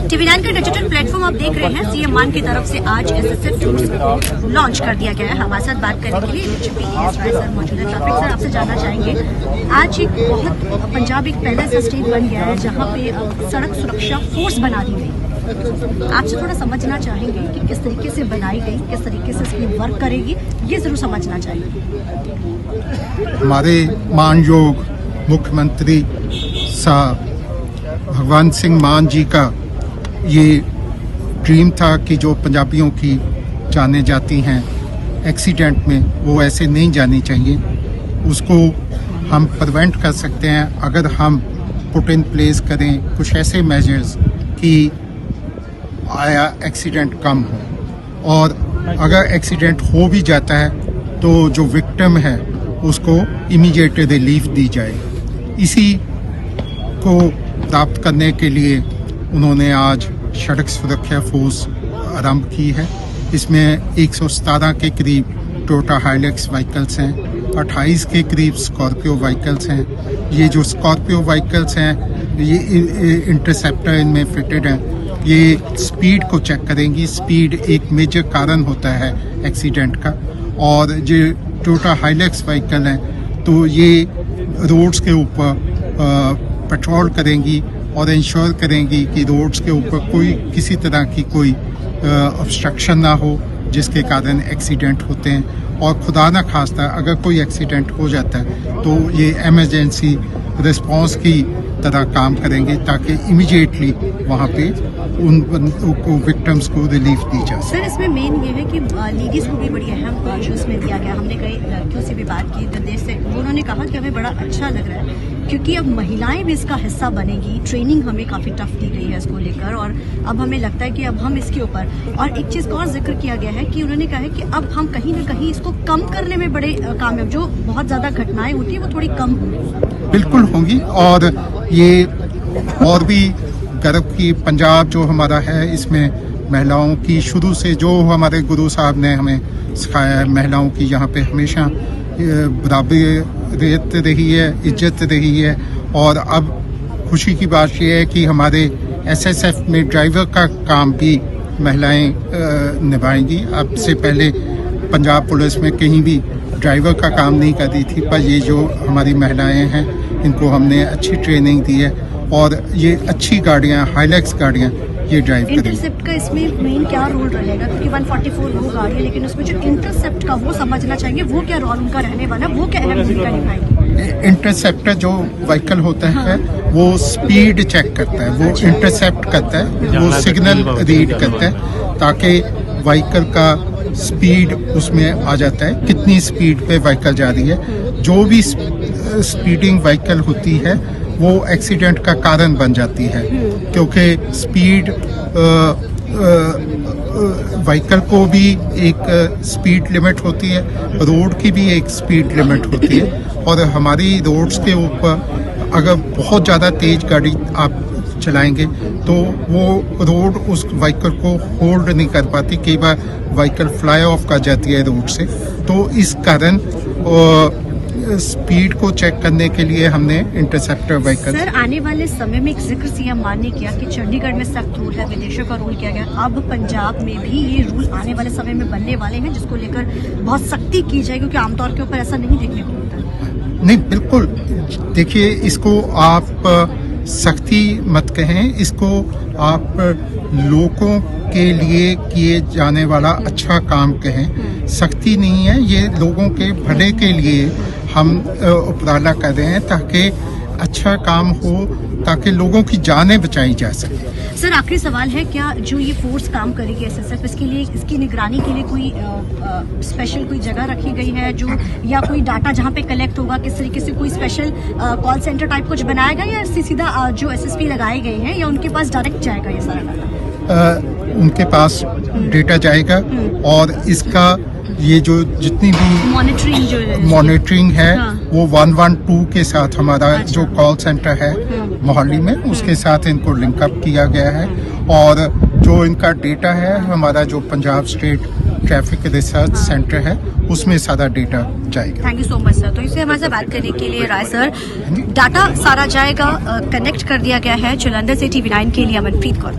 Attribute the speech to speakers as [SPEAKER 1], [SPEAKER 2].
[SPEAKER 1] TV9 का digital platform आप देख रहे हैं। सीएम मान की तरफ से आज एसएसएफ टूर्स को लॉन्च कर दिया गया है। हमारे साथ बात करने के लिए डीजीपी सर मौजूद है। ट्रैफिक सर, आपसे जानना चाहेंगे, आज एक बहुत पंजाब एक पहला ऐसा स्टेट बन गया है जहां पे सड़क सुरक्षा फोर्स बना दी गई। आपसे थोड़ा समझना चाहेंगे कि किस तरीके से बनाई गई, किस तरीके से इसकी वर्क करेगी, ये जरूर समझना चाहिए।
[SPEAKER 2] हमारे मानयोग मुख्यमंत्री साहब भगवंत सिंह मान जी का ये ड्रीम था कि जो पंजाबियों की जाने जाती हैं एक्सीडेंट में, वो ऐसे नहीं जानी चाहिए। उसको हम प्रिवेंट कर सकते हैं अगर हम पुट इन प्लेस करें कुछ ऐसे मेजर्स कि आया एक्सीडेंट कम हो, और अगर एक्सीडेंट हो भी जाता है तो जो विक्टिम है उसको इमीडिएट रिलीफ दी जाए। इसी को प्राप्त करने के लिए उन्होंने आज सड़क सुरक्षा फोर्स आरंभ की है। इसमें 117 के करीब टोयोटा हाइलक्स व्हीकल्स हैं, 28 के करीब स्कॉर्पियो व्हीकल्स हैं। ये जो स्कॉर्पियो व्हीकल्स हैं ये इंटरसेप्टर इनमें फिटेड हैं। ये स्पीड को चेक करेंगी। स्पीड एक मेजर कारण होता है एक्सीडेंट का। और जो टोयोटा हाइलक्स व्हीकल हैं तो ये रोड्स के ऊपर पेट्रोल करेंगी और इंश्योर करेंगी कि रोड्स के ऊपर कोई किसी तरह की कोई ऑब्स्ट्रक्शन ना हो जिसके कारण एक्सीडेंट होते हैं। और खुदा न खास्ता अगर कोई एक्सीडेंट हो जाता है तो ये इमरजेंसी रिस्पांस की तरह काम करेंगे ताकि इमीडिएटली वहाँ पे उन विक्टिम्स को रिलीफ दी जा सके।
[SPEAKER 1] सर, इसमें मेन ये है कि लेडीज को भी बड़ी अहम इशू इसमें दिया गया। हमने कई लड़कियों से भी बात की निर्देश से, उन्होंने कहा कि हमें बड़ा अच्छा लग रहा है क्योंकि अब महिलाएं भी इसका हिस्सा बनेगी। ट्रेनिंग हमें काफ़ी टफ दी गई है इसको लेकर, और अब हमें लगता है कि अब हम इसके ऊपर, और एक चीज़ का और जिक्र किया गया है कि उन्होंने कहा है कि अब हम कहीं ना कहीं इसको कम करने में बड़े कामयाब, जो बहुत ज़्यादा घटनाएं होती है वो थोड़ी कम होंगी।
[SPEAKER 2] बिल्कुल होंगी। और ये और भी गर्व की पंजाब जो हमारा है, इसमें महिलाओं की शुरू से जो हमारे गुरु साहब ने हमें सिखाया है, महिलाओं की यहाँ पे हमेशा बराबरियत रही है, इज्जत रही है। और अब खुशी की बात यह है कि हमारे एसएसएफ में ड्राइवर का काम भी महिलाएं निभाएंगी। अब से पहले पंजाब पुलिस में कहीं भी ड्राइवर का काम नहीं करती थी, पर ये जो हमारी महिलाएं हैं इनको हमने अच्छी ट्रेनिंग दी है और ये अच्छी गाड़ियाँ, हाइलक्स गाड़ियाँ ये ड्राइव करेंगे।
[SPEAKER 1] इंटरसेप्ट का इसमें मेन क्या रोल रहेगा, क्योंकि 144 वो गाड़ी है, लेकिन उसमें जो इंटरसेप्ट का वो समझना चाहिए, वो क्या रोल उनका रहने वाला है, वो क्या अहम भूमिका निभाएगी।
[SPEAKER 2] इंटरसेप्टर जो व्हीकल होता है वो स्पीड चेक करता है, वो इंटरसेप्ट करता है, वो सिग्नल रीड करता है ताकि व्हीकल का स्पीड उसमें आ जाता है, कितनी स्पीड पे व्हीकल जा रही है। जो भी स्पीडिंग व्हीकल होती है वो एक्सीडेंट का कारण बन जाती है, क्योंकि स्पीड व्हीकल को भी एक स्पीड लिमिट होती है, रोड की भी एक स्पीड लिमिट होती है। और हमारी रोड्स के ऊपर अगर बहुत ज़्यादा तेज गाड़ी आप चलाएंगे तो वो रोड उस व्हीकल को होल्ड नहीं कर पाती, कई बार व्हीकल फ्लाई ऑफ कर जाती है रोड से। तो इस कारण स्पीड को चेक करने के लिए हमने इंटरसेप्टर व्हीकल।
[SPEAKER 1] सर, आने वाले समय में एक जिक्र सीएम मान ने किया कि चंडीगढ़ में सख्त रूल है, विदेशों का रूल किया गया, अब पंजाब में भी ये रूल आने वाले समय में बनने वाले हैं जिसको लेकर बहुत सख्ती की जाए, क्योंकि आमतौर के ऊपर ऐसा नहीं देखने को मिलता।
[SPEAKER 2] नहीं, बिल्कुल। देखिए, इसको आप सख्ती मत कहें, इसको आप लोगों के लिए किए जाने वाला अच्छा काम कहें। सख्ती नहीं है, ये लोगों के भले के लिए हम उपराला कर रहे हैं ताकि अच्छा काम हो, ताकि लोगों की जानें बचाई जा सके।
[SPEAKER 1] सर, आखिरी सवाल है, क्या जो ये फोर्स काम करेगी एसएसएफ, इसके लिए, इसकी निगरानी के लिए कोई स्पेशल कोई जगह रखी गई है जो, या कोई डाटा जहाँ पे कलेक्ट होगा, किस तरीके से कोई स्पेशल कॉल सेंटर टाइप कुछ बनाया गया, या सीधा जो एसएसपी लगाए गए हैं या उनके पास डायरेक्ट जाएगा ये सारा डाटा?
[SPEAKER 2] उनके पास डेटा जाएगा और इसका ये जो जितनी भी मॉनिटरिंग है वो 112 के साथ हमारा जो कॉल सेंटर है मोहाली में, उसके साथ इनको लिंकअप किया गया है। और जो इनका डेटा है, हमारा जो Punjab state traffic research centre है, उसमें सारा डेटा जाएगा।
[SPEAKER 1] Thank you so much sir. तो इससे हमारे से बात करने के लिए राय सर, डाटा सारा जाएगा, कनेक्ट कर दिया गया है। जालंधर से TV9 के लिए अमनप्रीत कौर।